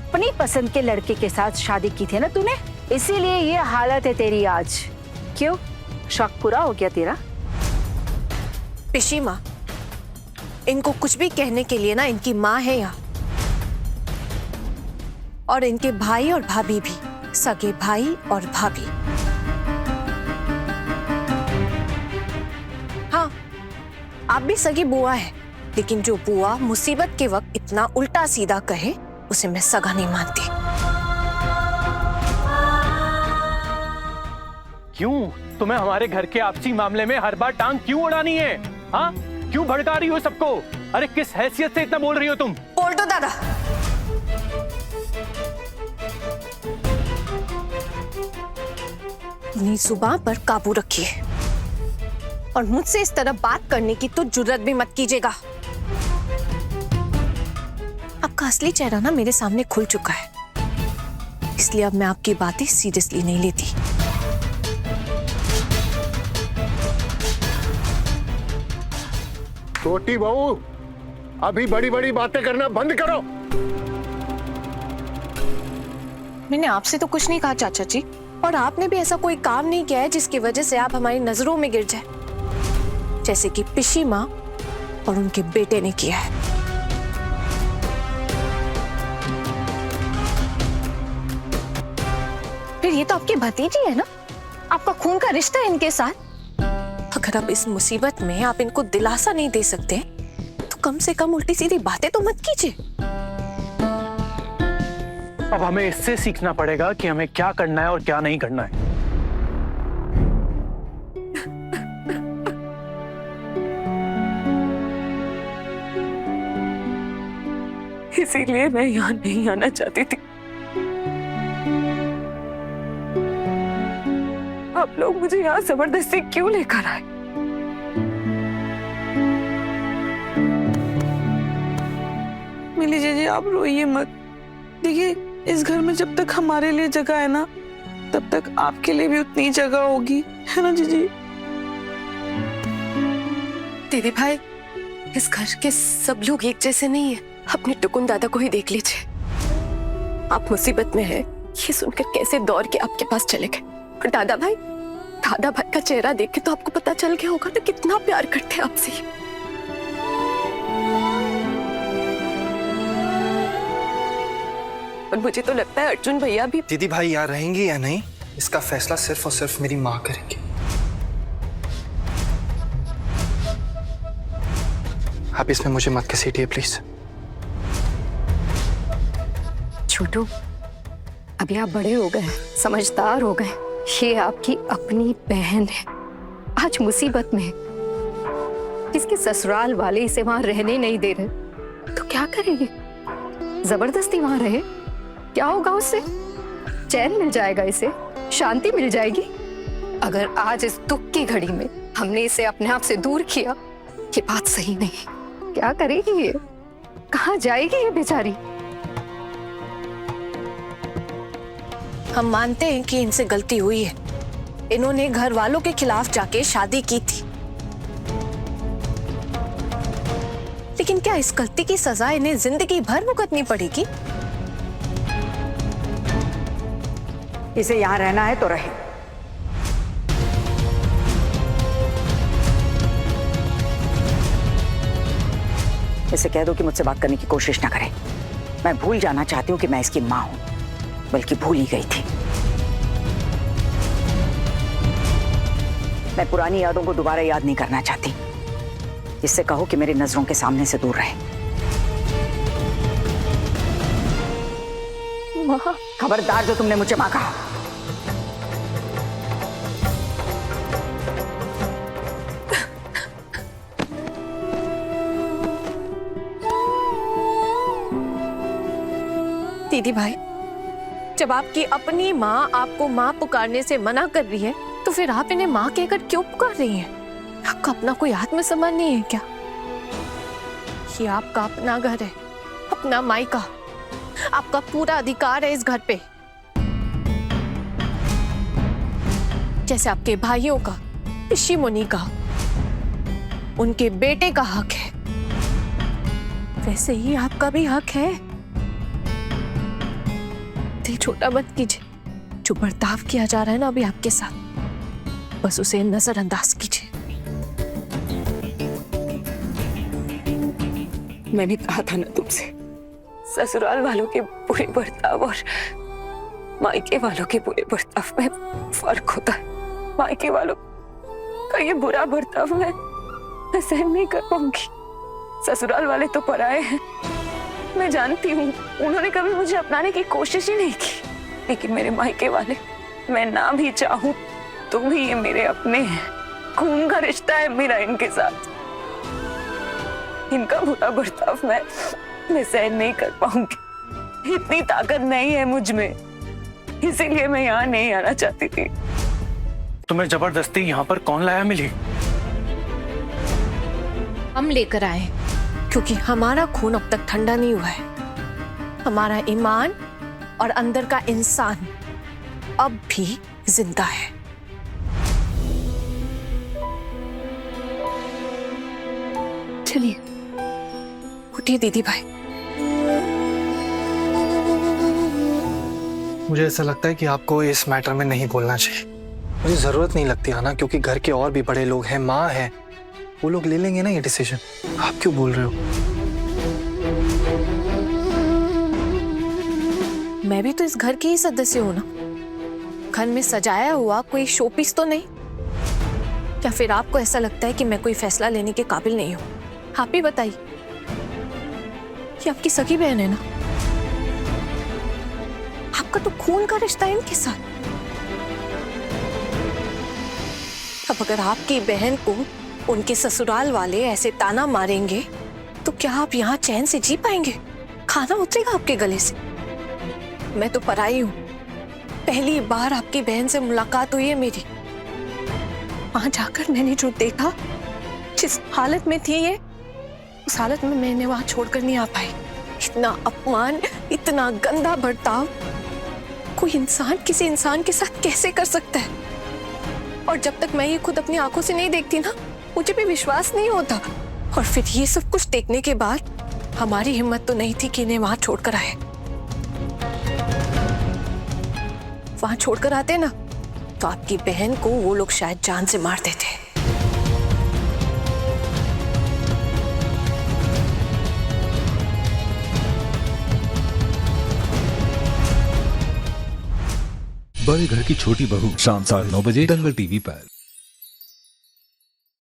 अपनी पसंद के लड़के के साथ शादी की थी ना तूने, इसीलिए ये हालत है तेरी आज। क्यों, शौक पूरा हो गया तेरा? पिशी माँ, इनको कुछ भी कहने के लिए ना इनकी माँ है यहाँ, और इनके भाई और भाभी भी, सगे भाई और भाभी। हाँ, आप भी सगी बुआ है, लेकिन जो बुआ मुसीबत के वक्त इतना उल्टा सीधा कहे उसे मैं सगा नहीं मानती। क्यों तुम्हें हमारे घर के आपसी मामले में हर बार टांग क्यों उड़ानी है? हाँ, क्यों भड़का रही हो सबको? अरे किस हैसियत से इतना बोल रही हो तुम? बोल दो दादा। अपनी जुबान पर काबू रखिए और मुझसे इस तरह बात करने की तो जुर्रत भी मत कीजिएगा। आपका असली चेहरा ना मेरे सामने खुल चुका है, इसलिए अब मैं आपकी बातें सीरियसली नहीं लेती। छोटी बहू, अभी बड़ी बड़ी बातें करना बंद करो। मैंने आपसे तो कुछ नहीं कहा चाचा जी, और आपने भी ऐसा कोई काम नहीं किया है जिसकी वजह से आप हमारी नजरों में गिर जाए, जैसे कि पिशी माँ और उनके बेटे ने किया है। फिर ये तो आपकी भतीजी है ना, आपका खून का रिश्ता है इनके साथ। अगर अब इस मुसीबत में आप इनको दिलासा नहीं दे सकते तो कम से कम उल्टी सीधी बातें तो मत कीजिए। अब हमें इससे सीखना पड़ेगा कि हमें क्या करना है और क्या नहीं करना है। इसीलिए मैं यहाँ नहीं आना चाहती थी। आप लोग मुझे यहाँ जबरदस्ती क्यों लेकर आए? मिली जीजी, आप रोइए मत। देखिए, इस घर में जब तक हमारे लिए जगह है ना, तब तक आपके लिए भी उतनी जगह होगी, है ना जीजी? दीदी भाई, इस घर के सब लोग एक जैसे नहीं है। अपने टुकुन दादा को ही देख लीजिए, आप मुसीबत में हैं ये सुनकर कैसे दौड़ के आपके पास चले गए। और दादा भाई का चेहरा देख के तो आपको पता चल गया होगा तो कितना प्यार करते हैं आपसे। और मुझे तो लगता है अर्जुन भैया भी। दीदी भाई यहाँ रहेंगे या नहीं, इसका फैसला सिर्फ और सिर्फ मेरी माँ करेंगे। आप इसमें मुझे मत घसीटिए प्लीज। छोटू, अभी आप बड़े हो गए, समझदार हो गए। ये आपकी अपनी बहन है, आज मुसीबत में है। इसके ससुराल वाले इसे वहां रहने नहीं दे रहे, तो क्या करेंगे? जबरदस्ती वहां रहे, क्या होगा उससे? चैन मिल जाएगा, इसे शांति मिल जाएगी। अगर आज इस दुख की घड़ी में हमने इसे अपने आप से दूर किया, ये बात सही नहीं। क्या करेगी ये? कहाँ जाएगी ये बेचारी? हम मानते हैं कि इनसे गलती हुई है, इन्होंने घर वालों के खिलाफ जाके शादी की थी, लेकिन क्या इस गलती की सजा इन्हें जिंदगी भर भुगतनी पड़ेगी? इसे यहाँ रहना है तो रहे। इसे कह दो कि मुझसे बात करने की कोशिश ना करे। मैं भूल जाना चाहती हूँ कि मैं इसकी माँ हूं, बल्कि भूल ही गई थी। मैं पुरानी यादों को दोबारा याद नहीं करना चाहती। इससे कहो कि मेरी नजरों के सामने से दूर रहे। खबरदार जो तुमने मुझे माँ कहा। दीदी भाई, जब आपकी अपनी माँ आपको माँ पुकारने से मना कर रही है, तो फिर आप इन्हें माँ कहकर क्यों पुकार रही हैं? आपका अपना कोई आत्मसम्मान नहीं है क्या? ये आपका अपना घर है, अपना मायका, आपका पूरा अधिकार है इस घर पे, जैसे आपके भाइयों का, ऋषि मुनि का, उनके बेटे का हक है, वैसे ही आपका भी हक है। दिल छोटा मत कीजिए। जो बर्ताव किया जा रहा है ना अभी आपके साथ, बस उसे नजरअंदाज कीजिए। मैंने कहा था ना तुमसे, ससुराल वालों के बुरे बर्ताव और मायके वालों के बुरे बर्ताव में फर्क होता है। मायके वालों का ये बुरा बर्ताव मैं सहन नहीं कर पाऊंगी। ससुराल वाले तो पराए हैं, मैं जानती हूँ, उन्होंने कभी मुझे अपनाने की कोशिश ही नहीं की। लेकिन मेरे मायके वाले, मैं ना भी चाहूं तो भी ये मेरे अपने हैं। खून का रिश्ता है मेरा इनके साथ। इनका बुरा बर्ताव मैं सहन नहीं कर पाऊंगी। इतनी ताकत नहीं है मुझ में, इसीलिए मैं यहाँ नहीं आना चाहती थी। तुम्हें जबरदस्ती यहाँ पर कौन लाया मिली? हम लेकर आए, क्योंकि हमारा खून अब तक ठंडा नहीं हुआ है। हमारा ईमान और अंदर का इंसान अब भी जिंदा है। चलिए उठिए दीदी भाई। मुझे ऐसा लगता है कि आपको इस मैटर में नहीं बोलना चाहिए। मुझे जरूरत नहीं लगती है ना, क्योंकि घर के और भी बड़े लोग हैं, माँ है, वो लोग ले लेंगे ना ये डिसीजन। आप क्यों बोल रहे हो? मैं भी तो इस घर की ही सदस्य हूं ना। घर में सजाया हुआ कोई शोपीस तो नहीं। या फिर आपको ऐसा लगता है कि मैं कोई फैसला लेने के काबिल नहीं हूं? आप ही बताइए। ये आपकी सगी बहन है ना, आपका तो खून का रिश्ता है इनके साथ। अब अगर आपकी बहन को उनके ससुराल वाले ऐसे ताना मारेंगे तो क्या आप यहाँ चैन से जी पाएंगे? खाना उतरेगा आपके गले से? मैं तो पराई हूँ, पहली बार आपकी बहन से मुलाकात हुई है मेरी। वहां जाकर मैंने जो देखा, जिस हालत में थी ये, उस हालत में मैंने वहां छोड़कर नहीं आ पाई। इतना अपमान, इतना गंदा बर्ताव कोई इंसान किसी इंसान के साथ कैसे कर सकता है? और जब तक मैं ये खुद अपनी आंखों से नहीं देखती ना, मुझे भी विश्वास नहीं होता। और फिर ये सब कुछ देखने के बाद हमारी हिम्मत तो नहीं थी कि इन्हें वहां छोड़कर आए। वहां छोड़कर आते ना तो आपकी बहन को वो लोग शायद जान से मार देते। बड़े घर की छोटी बहू शाम 9:30 दंगल टीवी पर।